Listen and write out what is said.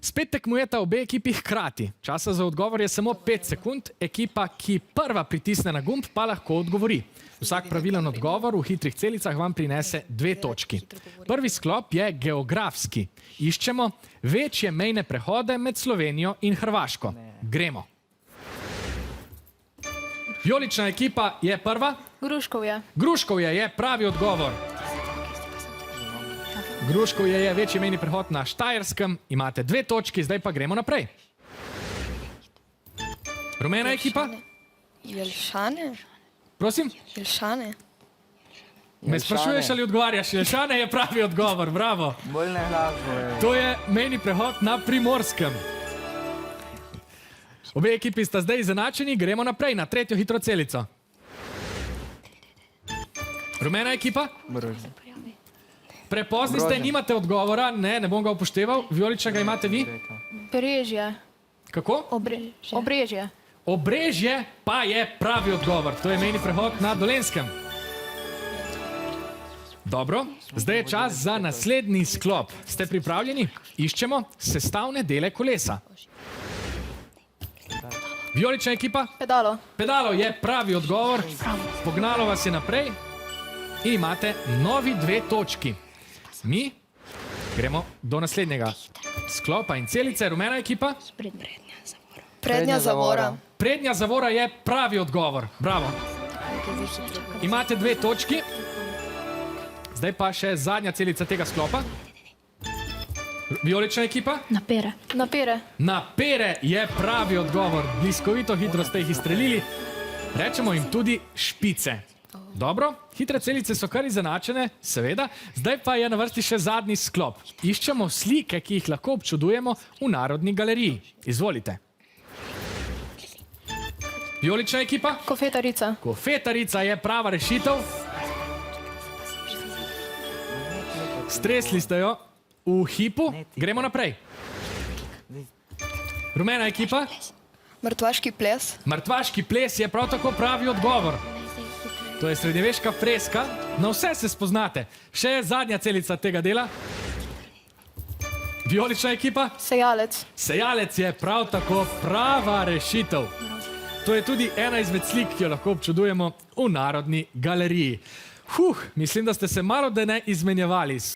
Spet tekmujeta obe ekipi hkrati. Časa za odgovor je samo 5 sekund. Ekipa, ki prva pritisne na gumb, pa lahko odgovori. Vsak pravilen odgovor v hitrih celicah vam prinese 2 točki. Prvi sklop je geografski. Iščemo večje mejne prehode med Slovenijo in Hrvaško. Gremo. Vijolična ekipa je prva. Gruškovje. Gruškovje je pravi odgovor. Gruškovje je večji mejni prehod na Štajerskem. Imate 2 točki, zdaj pa gremo naprej. Rumena ekipa? Jelšane? Prosim? Jelšane? Me sprašuješ ali odgovarjaš? Jelšane je pravi odgovor, bravo. Bolj ne glasno je. To je mejni prehod na Primorskem. Obe ekipi sta zdaj izenačeni, gremo naprej na tretjo hitro celico. Rumena ekipa? Brožje. Prepozni ste, nimate odgovora, ne bom ga upošteval. Vijoličnega imate vi? Brežje. Kako? Obrežje. Obrežje pa je pravi odgovor. To je mejni prehod na Dolenjskem. Dobro, zdaj je čas za naslednji sklop. Ste pripravljeni? Iščemo sestavne dele kolesa. Vijolična ekipa? Pedalo. Pedalo je pravi odgovor. Pognalo vas je naprej. In imate novi 2 točki. Mi gremo do naslednjega sklopa in celice. Rumena ekipa? Prednja zavora. Prednja zavora je pravi odgovor. Bravo. Imate 2 točki. Zdaj pa še zadnja celica tega sklopa. Vijolična ekipa? Napere. Napere. Napere je pravi odgovor. Bliskovito hitro ste jih izstrelili. Rečemo jim tudi špice. Dobro, hitre celice so kar izenačene, seveda. Zdaj pa je na vrsti še zadnji sklop. Iščemo slike, ki jih lahko občudujemo v Narodni galeriji. Izvolite. Vijolična ekipa? Kofetarica. Kofetarica je prava rešitev. Stresli ste jo v hipu. Gremo naprej. Rumena ekipa? Mrtvaški ples. Mrtvaški ples je prav tako pravi odgovor. To je srednjeveška freska. Na vse se spoznate. Še zadnja celica tega dela. Vijolična ekipa? Sejalec. Sejalec je prav tako prava rešitev. To je tudi ena izmed slik, ki jo lahko občudujemo v Narodni galeriji. Mislim, da ste se malo da ne izmenjevali.